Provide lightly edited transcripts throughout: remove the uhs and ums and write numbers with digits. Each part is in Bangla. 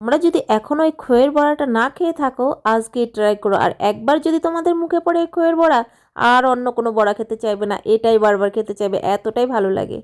তোমরা যদি এখনো এই খইয়ের বড়াটা না খেয়ে থাকো আজকে ট্রাই করো, আর একবার যদি তোমাদের মুখে পড়ে এই খইয়ের বড়া আর অন্য কোনো বড়া খেতে চাইবে না, এটাই বারবার খেতে চাইবে, এতটাই ভালো লাগে।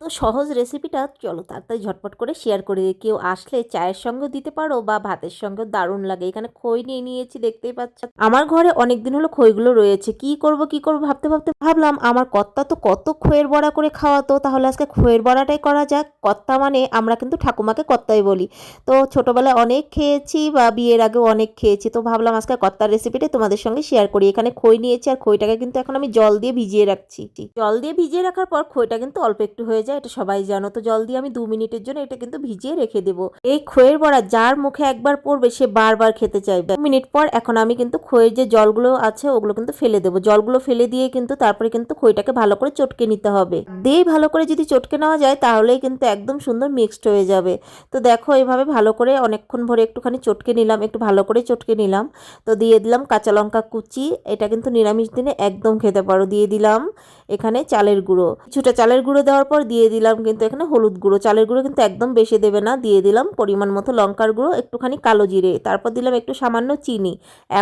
তো সহজ রেসিপিটা চলো তাড়াতাড়ি ঝটপট করে শেয়ার করে দিই। কেউ আসলে চায়ের সঙ্গেও দিতে পারো বা ভাতের সঙ্গেও দারুণ লাগে। এখানে খই নিয়ে নিয়েছি, দেখতেই পাচ্ছ। আমার ঘরে অনেক দিন হলো খইগুলো রয়েছে, কি করব ভাবতে ভাবতে ভাবলাম আমার কর্তা তো কত খইয়ের বড়া করে খাওয়াতো, তাহলে আজকে খইয়ের বড়াটাই করা যাক। কর্তা মানে আমরা কিন্তু ঠাকুমাকে কর্তাই বলি। তো ছোটবেলায় অনেক খেয়েছি বা বিয়ের আগেও অনেক খেয়েছি, তো ভাবলাম আজকে কর্তার রেসিপিটাই তোমাদের সঙ্গে শেয়ার করি। এখানে খই নিয়েছি আর খইটাকে কিন্তু এখন আমি জল দিয়ে ভিজিয়ে রাখছি। জল দিয়ে ভিজিয়ে রাখার পর খইটা কিন্তু অল্প একটু হয়ে যায়, এটা সবাই জানো। তো জল দিয়ে আমি 2 মিনিটের জন্য এটা কিন্তু ভিজিয়ে রেখে দেবো। এই খইয়ের বড়া যার মুখে একবার পড়বে সে বারবার খেতে চাইবে। 2 মিনিট পর এখন আমি কিন্তু খইয়ের যে জলগুলো আছে ওগুলো কিন্তু ফেলে দেবো। জলগুলো ফেলে দিয়ে কিন্তু তারপরে কিন্তু খইটাকে ভালো করে চটকে নিতে হবে। দিয়ে ভালো করে যদি চটকে নেওয়া যায় তাহলেই কিন্তু একদম সুন্দর মিক্সড হয়ে যাবে। তো দেখো এইভাবে ভালো করে অনেকক্ষণ ভরে একটুখানি চটকে নিলাম, একটু ভালো করে চটকে নিলাম। তো দিয়ে দিলাম কাঁচা লঙ্কা কুচি, এটা কিন্তু নিরামিষ দিনে একদম খেতে পারো। দিয়ে দিলাম এখানে চালের গুঁড়ো, কিছুটা চালের গুঁড়ো দেওয়ার পর দিয়ে দিলাম কিন্তু এখানে হলুদ গুঁড়ো। চালের গুঁড়ো কিন্তু একদম বেশি দেবে না। দিয়ে দিলাম পরিমাণ মতো লঙ্কার গুঁড়ো, একটুখানি কালো জিরে, তারপর দিলাম একটু সামান্য চিনি।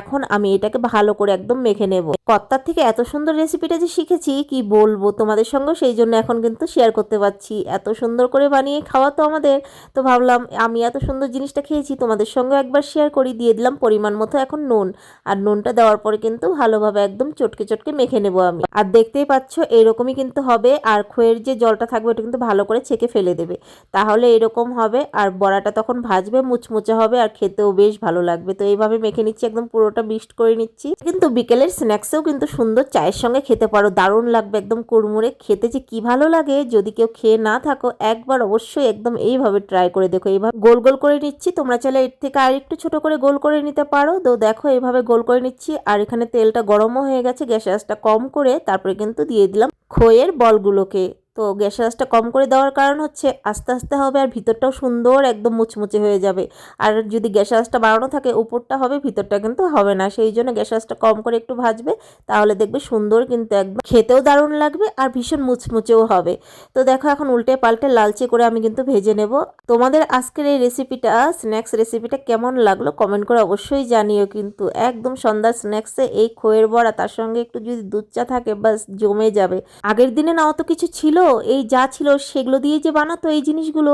এখন আমি এটাকে ভালো করে একদম মেখে নেব। কর্তার থেকে এত সুন্দর রেসিপিটা যে শিখেছি কি বলবো তোমাদের সঙ্গে, সেই জন্য এখন কিন্তু শেয়ার করতে পারছি। এত সুন্দর করে বানিয়ে খাওয়া তো আমাদের, তো ভাবলাম আমি এত সুন্দর জিনিসটা খেয়েছি তোমাদের সঙ্গে একবার শেয়ার করি। দিয়ে দিলাম পরিমাণ মতো এখন নুন, আর নুনটা দেওয়ার পরে কিন্তু ভালোভাবে একদম চটকে চটকে মেখে নেব আমি। আর দেখতেই পাচ্ছ এরকমই কিন্তু হবে। আর খইয়ের যে জলটা থাকবে ওটা কিন্তু ভালো করে ছেঁকে ফেলে দেবে, তাহলে এরকম হবে। আর বড়াটা তখন ভাজবে মুচমুচে হবে আর খেতেও বেশ ভালো লাগবে। তো এইভাবে মেখে নিচ্ছি, একদম পুরোটা মিক্সড করে নিচ্ছি। কিন্তু বিকেলের স্ন্যাক্সেও কিন্তু সুন্দর চায়ের সঙ্গে খেতে পারো, দারুণ লাগবে একদম কুড়মুড়ে খেতে। যে কি ভালো লাগে, যদি কেউ খেয়ে না থাকো একবার অবশ্যই একদম এইভাবে ট্রাই করে দেখো। এইভাবে গোল গোল করে নিচ্ছি, তোমরা চাইলে এর থেকে আর একটু ছোট করে গোল করে নিতে পারো। তো দেখো এইভাবে গোল করে নিচ্ছি। আর এখানে তেলটা গরমও হয়ে গেছে, গ্যাসের আঁচটা কম করে তারপরে কিন্তু দিয়ে দিলাম খইয়ের বলগুলোকে। তো গ্যাসের আঁচটা কম করে দেওয়ার কারণ হচ্ছে আস্তে আস্তে হবে আর ভিতরটাও সুন্দর একদম মুচমুচে হয়ে যাবে। আর যদি গ্যাসের আঁচটা বাড়ানো থাকে উপরটা হবে, ভিতরটা কিন্তু হবে না। সেই জন্য গ্যাসের আঁচটা কম করে একটু ভাজবে, তাহলে দেখবে সুন্দর কিন্তু একদম খেতেও দারুণ লাগবে আর ভীষণ মুচমুচেও হবে। তো দেখো এখন উল্টে পাল্টে লালচে করে আমি কিন্তু ভেজে নেব। তোমাদের আজকের এই রেসিপিটা, স্ন্যাক্স রেসিপিটা কেমন লাগলো কমেন্ট করে অবশ্যই জানিও। কিন্তু একদম সন্ধ্যার স্ন্যাক্সে এই খইয়ের বড়া, তার সঙ্গে একটু যদি দুধ চা থাকে বাস জমে যাবে। আগের দিনে না অত কিছু ছিল, এই যা ছিল সেগুলো দিয়ে যে বানাতো এই জিনিসগুলো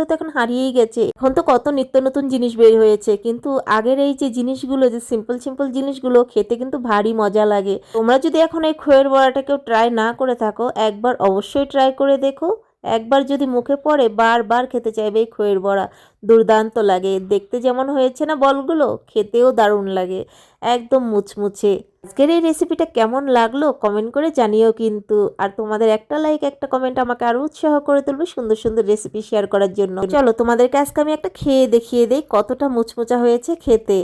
তো এখন হারিয়েই গেছে। এখন তো কত নিত্য নতুন জিনিস বের হয়েছে, কিন্তু আগের এই যে জিনিসগুলো, যে সিম্পল সিম্পল জিনিসগুলো খেতে কিন্তু ভারী মজা লাগে। তোমরা যদি এখন এই খইয়ের বড়াটা কেউ ট্রাই না করে থাকো একবার অবশ্যই ট্রাই করে দেখো। একবার যদি মুখে পড়ে বারবার খেতে চাইবে এই খইয়ের বড়া। দুর্দান্ত লাগে দেখতে, যেমন হয়েছে না বলগুলো, খেতেও দারুণ লাগে একদম মুচমুচে। আজকের এই রেসিপিটা কেমন লাগলো কমেন্ট করে জানিও কিন্তু। আর তোমাদের একটা লাইক একটা কমেন্ট আমাকে আরো উৎসাহ করে তুলবে সুন্দর সুন্দর রেসিপি শেয়ার করার জন্য। চলো তোমাদেরকে আজকে আমি একটা খেয়ে দেখিয়ে দেই কতটা মুচমুচা হয়েছে খেতে।